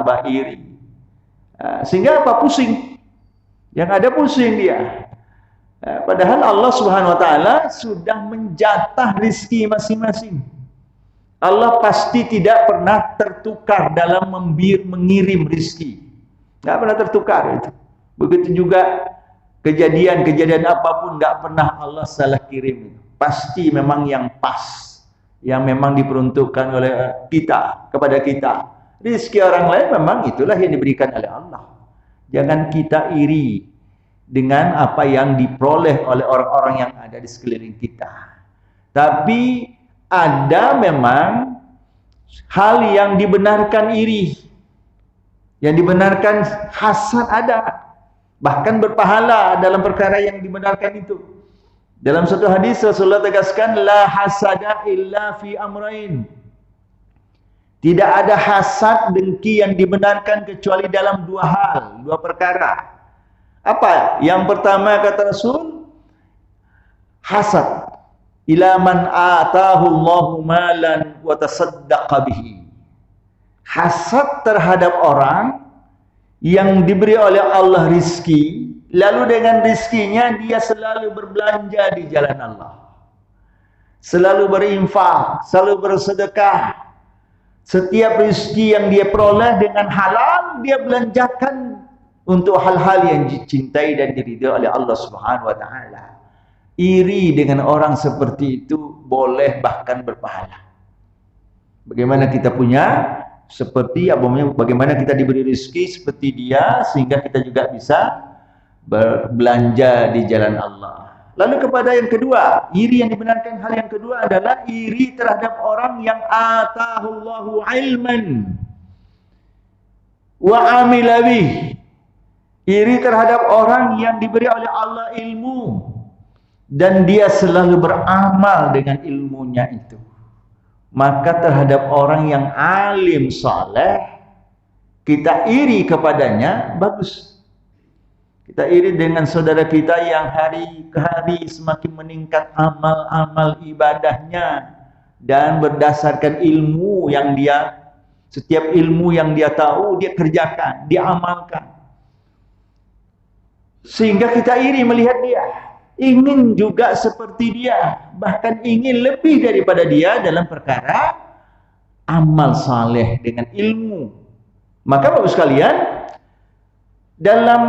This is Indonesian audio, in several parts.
tambah iri. Sehingga apa? Pusing. Yang ada pusing dia. Padahal Allah Subhanahu wa taala sudah menjatah rizki masing-masing. Allah pasti tidak pernah tertukar dalam mengirim rizki. Tidak pernah tertukar itu. Begitu juga kejadian-kejadian apapun tidak pernah Allah salah kirim. Pasti memang yang pas, yang memang diperuntukkan oleh kita, kepada kita. Rizki orang lain memang itulah yang diberikan oleh Allah. Jangan kita iri dengan apa yang diperoleh oleh orang-orang yang ada di sekeliling kita. Tapi ada memang hal yang dibenarkan iri, yang dibenarkan hasad ada, bahkan berpahala dalam perkara yang dibenarkan itu. Dalam satu hadis Rasulullah tegaskan, la hasada illa fi amrain. Tidak ada hasad dengki yang dibenarkan kecuali dalam dua hal, dua perkara. Apa? Yang pertama kata Rasul, hasad ila man atahu Allahu malan wa tasaddaqa bihi. Hasad terhadap orang yang diberi oleh Allah rizki, lalu dengan rizkinya dia selalu berbelanja di jalan Allah, selalu berinfak, selalu bersedekah. Setiap rizki yang dia peroleh dengan halal, dia belanjakan untuk hal-hal yang dicintai dan diridhai oleh Allah Subhanahu wa taala. Iri dengan orang seperti itu boleh bahkan berpahala. Bagaimana kita punya seperti bagaimana kita diberi rezeki seperti dia, sehingga kita juga bisa berbelanja di jalan Allah. Lalu kepada yang kedua, iri yang dibenarkan, hal yang kedua adalah iri terhadap orang yang atahullahu ilman wa amila bih. Iri terhadap orang yang diberi oleh Allah ilmu dan dia selalu beramal dengan ilmunya itu. Maka terhadap orang yang alim saleh, kita iri kepadanya, bagus. Kita iri dengan saudara kita yang hari ke hari semakin meningkat amal-amal ibadahnya, dan berdasarkan ilmu yang dia, setiap ilmu yang dia tahu, dia kerjakan, dia amalkan. Sehingga kita iri melihat dia, ingin juga seperti dia, bahkan ingin lebih daripada dia dalam perkara amal saleh dengan ilmu. Maka Bapak sekalian, dalam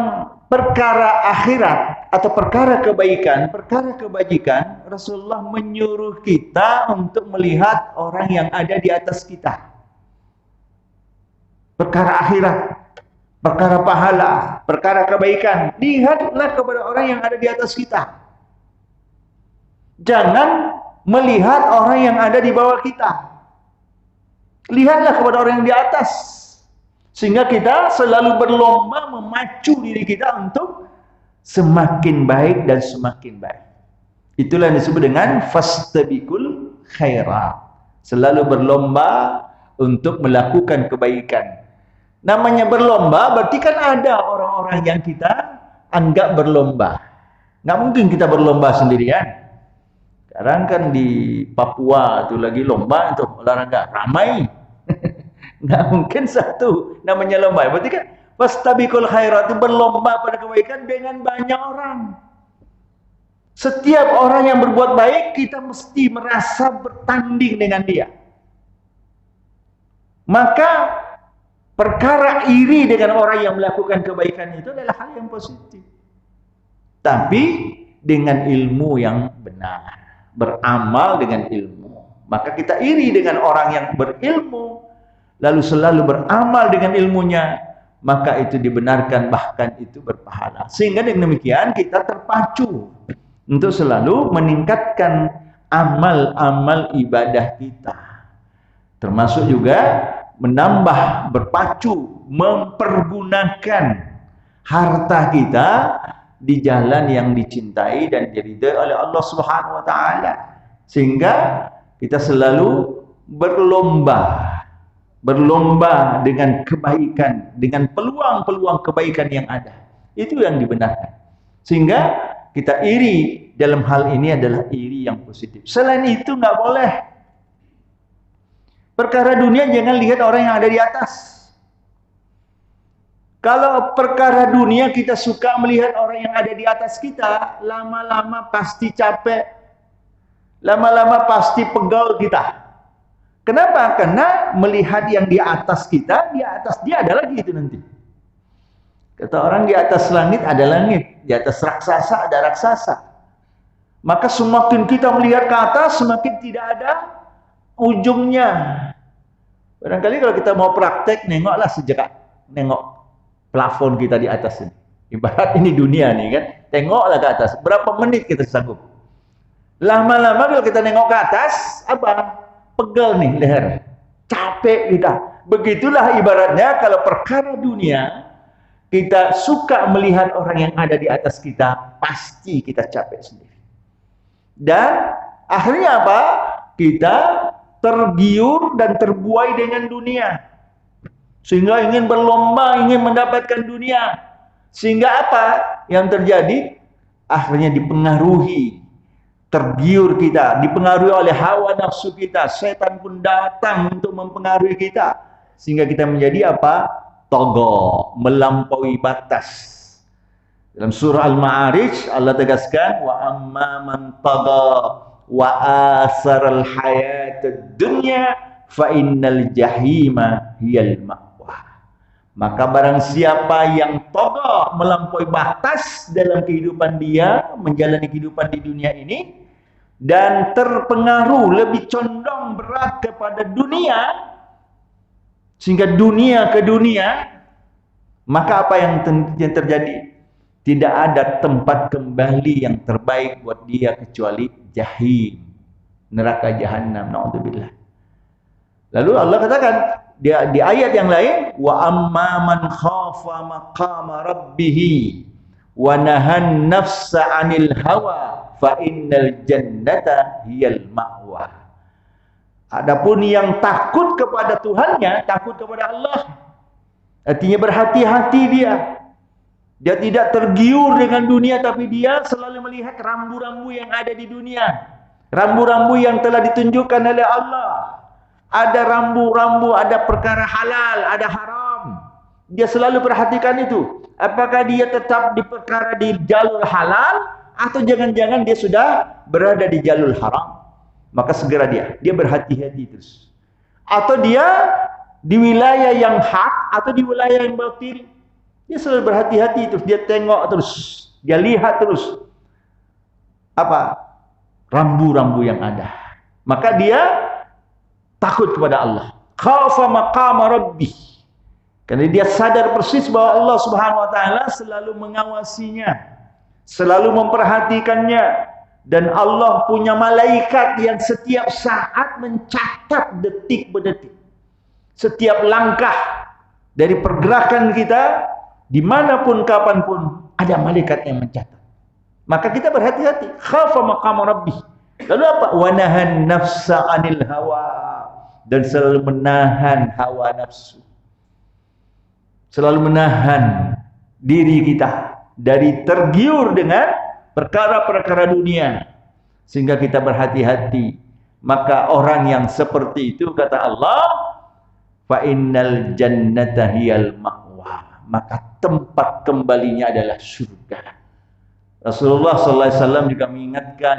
perkara akhirat atau perkara kebaikan, perkara kebajikan, Rasulullah menyuruh kita untuk melihat orang yang ada di atas kita. Perkara akhirat, perkara pahala, perkara kebaikan, lihatlah kepada orang yang ada di atas kita. Jangan melihat orang yang ada di bawah kita. Lihatlah kepada orang yang di atas. Sehingga kita selalu berlomba memacu diri kita untuk semakin baik dan semakin baik. Itulah yang disebut dengan fastabiqul khairat. Selalu berlomba untuk melakukan kebaikan. Namanya berlomba berarti kan ada orang-orang yang kita anggap berlomba. Nggak mungkin kita berlomba sendirian. Sekarang kan di Papua itu lagi lomba untuk olahraga, ramai. Nggak mungkin satu namanya lomba. Berarti kan fastabiqul khairat, itu berlomba pada kebaikan dengan banyak orang. Setiap orang yang berbuat baik, kita mesti merasa bertanding dengan dia. Maka perkara iri dengan orang yang melakukan kebaikan itu adalah hal yang positif. Tapi dengan ilmu yang benar, beramal dengan ilmu. Maka kita iri dengan orang yang berilmu, lalu selalu beramal dengan ilmunya, maka itu dibenarkan, bahkan itu berpahala. Sehingga dengan demikian kita terpacu untuk selalu meningkatkan amal-amal ibadah kita. Termasuk juga menambah, berpacu, mempergunakan harta kita di jalan yang dicintai dan diridhai oleh Allah Subhanahu wa taala. Sehingga kita selalu berlomba dengan kebaikan, dengan peluang-peluang kebaikan yang ada. Itu yang dibenarkan. Sehingga kita iri dalam hal ini adalah iri yang positif. Selain itu nggak boleh. Perkara dunia jangan lihat orang yang ada di atas. Kalau perkara dunia kita suka melihat orang yang ada di atas kita, lama-lama pasti capek, lama-lama pasti pegal kita. Kenapa? Karena melihat yang di atas kita, di atas dia ada lagi itu nanti. Kata orang, di atas langit ada langit, di atas raksasa ada raksasa. Maka semakin kita melihat ke atas, semakin tidak ada ujungnya. Barangkali kalau kita mau praktek, nengoklah sejak nengok plafon kita di atas ini. Ibarat ini dunia nih kan, tengoklah ke atas. Berapa menit kita sanggup? Lama-lama kalau kita nengok ke atas, apa? Pegal nih leher, capek kita. Begitulah ibaratnya kalau perkara dunia, kita suka melihat orang yang ada di atas kita, pasti kita capek sendiri. Dan akhirnya apa? Kita tergiur dan terbuai dengan dunia. Sehingga ingin berlomba, ingin mendapatkan dunia. Sehingga apa yang terjadi? Akhirnya dipengaruhi, tergiur kita, dipengaruhi oleh hawa nafsu kita. Setan pun datang untuk mempengaruhi kita. Sehingga kita menjadi apa? Togo, melampaui batas. Dalam surah Al-Ma'arij, Allah tegaskan, wa amma man taga wa asaral hayatad dunya fa innal jahima hiyal ma'wa. Maka barang siapa yang togo, melampaui batas dalam kehidupan dia, menjalani kehidupan di dunia ini, dan terpengaruh lebih condong berat kepada dunia, sehingga dunia ke dunia, maka apa yang terjadi? Tidak ada tempat kembali yang terbaik buat dia kecuali jahim, neraka jahanam. Na'udzubillah. Lalu Allah katakan di ayat yang lain, wa amma man khafa maqama rabbih wa nahan nafsa 'anil hawa fa innal jannata hiyal ma'wa. Adapun yang takut kepada Tuhannya, takut kepada Allah, artinya berhati-hati dia. Dia tidak tergiur dengan dunia, tapi dia selalu melihat rambu-rambu yang ada di dunia. Rambu-rambu yang telah ditunjukkan oleh Allah. Ada rambu-rambu, ada perkara halal, ada haram. Dia selalu perhatikan itu. Apakah dia tetap di perkara di jalur halal, atau jangan-jangan dia sudah berada di jalur haram. Maka segera dia berhati-hati terus. Atau dia di wilayah yang hak, atau di wilayah yang batil. Dia selalu berhati-hati terus, dia tengok terus, dia lihat terus apa rambu-rambu yang ada. Maka dia takut kepada Allah. Khafa maqama rabbih. Karena dia sadar persis bahwa Allah Subhanahu wa taala selalu mengawasinya, selalu memperhatikannya, dan Allah punya malaikat yang setiap saat mencatat detik berdetik. Setiap langkah dari pergerakan kita, dimanapun kapanpun ada malaikat yang mencatat. Maka kita berhati-hati. Khafa maqama rabbih. Lalu apa? Wa nahan nafsa 'anil hawa, dan selalu menahan hawa nafsu. Selalu menahan diri kita dari tergiur dengan perkara-perkara dunia, sehingga kita berhati-hati. Maka orang yang seperti itu, kata Allah, fa innal jannata hiyal ma'wa, maka tempat kembalinya adalah surga. Rasulullah sallallahu alaihi wasallam juga mengingatkan